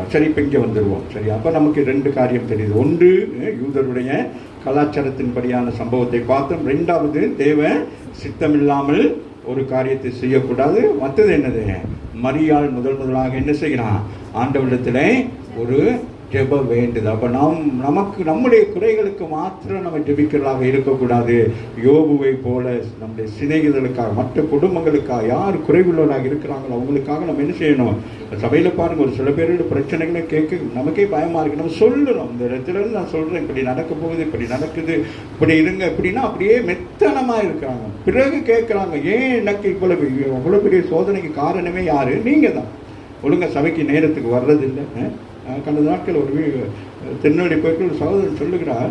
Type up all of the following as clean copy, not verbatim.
சொல்கிறார். சரி, இப்போ இங்கே வந்துடுவோம். சரி, அப்போ நமக்கு 2 காரியம் தெரியுது. ஒன்று, யூதருடைய கலாச்சாரத்தின்படியான சம்பவத்தை பார்த்தோம். 2வது, தேவ சித்தமில்லாமல் ஒரு காரியத்தை செய்யக்கூடாது. மற்றது என்னது? மரியாள் முதலாக என்ன செய்யலாம்? ஆண்டவரிடத்தில் ஒரு ஜெப வேண்டுது. அப்போ நமக்கு நம்முடைய குறைகளுக்கு மாத்திரம் நம்ம ஜெபிக்கிறதாக இருக்கக்கூடாது. யோபுவை போல நம்முடைய சிநேகிதர்களுக்காக, மற்ற குடும்பங்களுக்காக, யார் குறைவுள்ளவராக இருக்கிறாங்களோ அவங்களுக்காக நம்ம என்ன செய்யணும்? சபையில் பாருங்கள், ஒரு சில பேரோட பிரச்சனைகளை கேட்க நமக்கே பயமாக இருக்குது. நம்ம சொல்லணும், இந்த இடத்துலேருந்து நான் சொல்கிறேன், இப்படி நடக்க போகுது, இப்படி நடக்குது, இப்படி இருங்க அப்படின்னா அப்படியே மெத்தனமாக இருக்கிறாங்க. பிறகு கேட்குறாங்க, ஏன் எனக்கு அவ்வளோ பெரிய சோதனைக்கு காரணமே யார்? நீங்கள் தான். ஒழுங்காக சபைக்கு நேரத்துக்கு வர்றதில்லை. கடந்த நாட்கள் ஒரு திருநெல்வேலி போய்ட்டு ஒரு சகோதரன் சொல்லுகிறார்,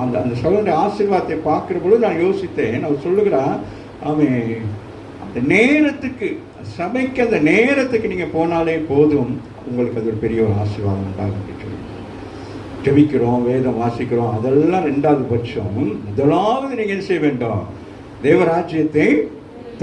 அந்த சகோதரனுடைய ஆசீர்வாதத்தை பார்க்குற பொழுது நான் யோசித்தேன். அவர் சொல்லுகிறார், அவன் அந்த நேரத்துக்கு, சபைக்கு அந்த நேரத்துக்கு நீங்கள் போனாலே போதும், உங்களுக்கு அது ஒரு பெரிய ஒரு ஆசீர்வாதம் உண்டாகும் அப்படின்னு சொல்லி. ஜெபிக்கிறோம், வேதம் வாசிக்கிறோம், அதெல்லாம் 2வது பட்சம். முதலாவது நீங்கள் என்ன செய்ய வேண்டும்? தேவராஜ்யத்தை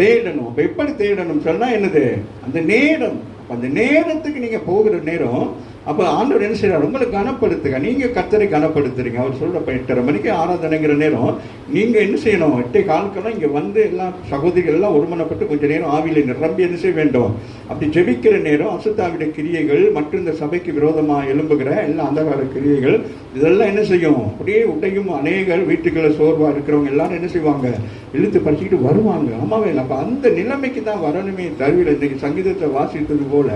தேடணும். அப்போ எப்படி தேடணும் சொன்னால் என்னது? அந்த நேரம். அந்த நேரத்துக்கு நீங்கள் போகிற நேரம், அப்போ ஆண்டவர் என்ன செய்யறாரு? உங்களை கனப்படுத்துங்க. நீங்கள் கர்த்தரை கனப்படுத்துறீங்க. அவர் சொல்கிறப்ப 8:30 மணிக்கு ஆராதனைங்கிற நேரம் நீங்கள் என்ன செய்யணும்? 8:15 இங்கே வந்து எல்லாம் சகோதரிகள் எல்லாம் ஒருமனப்பட்டு கொஞ்சம் நேரம் ஆவியில் நிரம்பி என்ன செய்ய வேண்டும்? அப்படி ஜெபிக்கிற நேரம் அசுத்தாவிட கிரியைகள் மற்றும் இந்த சபைக்கு விரோதமாக எழும்புகிற எல்லாம் அந்தகார கிரியைகள் இதெல்லாம் என்ன செய்யும்? அப்படியே உடையும். அநேகர் வீட்டுக்குள்ள சோர்வாக இருக்கிறவங்க எல்லாரும் என்ன செய்வாங்க? இழுத்து படிச்சுக்கிட்டு வருவாங்க. ஆமாவே. அப்போ அந்த நிலைமைக்கு தான் வரணுமே தவிர, இன்றைக்கு சங்கீதத்தை வாசித்தது போல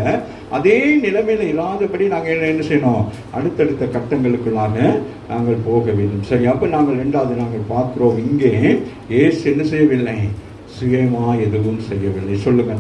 அதே நிலைமையில இல்லாதபடி நாங்கள் என்ன செய்யணும்? அடுத்தடுத்த கட்டங்களுக்குள்ளாக நாங்கள் போக வேண்டும். சரி, அப்போ நாங்கள் 2வது நாங்கள் பார்க்கிறோம், இங்கே இயேசு என்ன செய்யவில்லை? சுயமா எதுவும் செய்யவில்லை. சொல்லுங்க.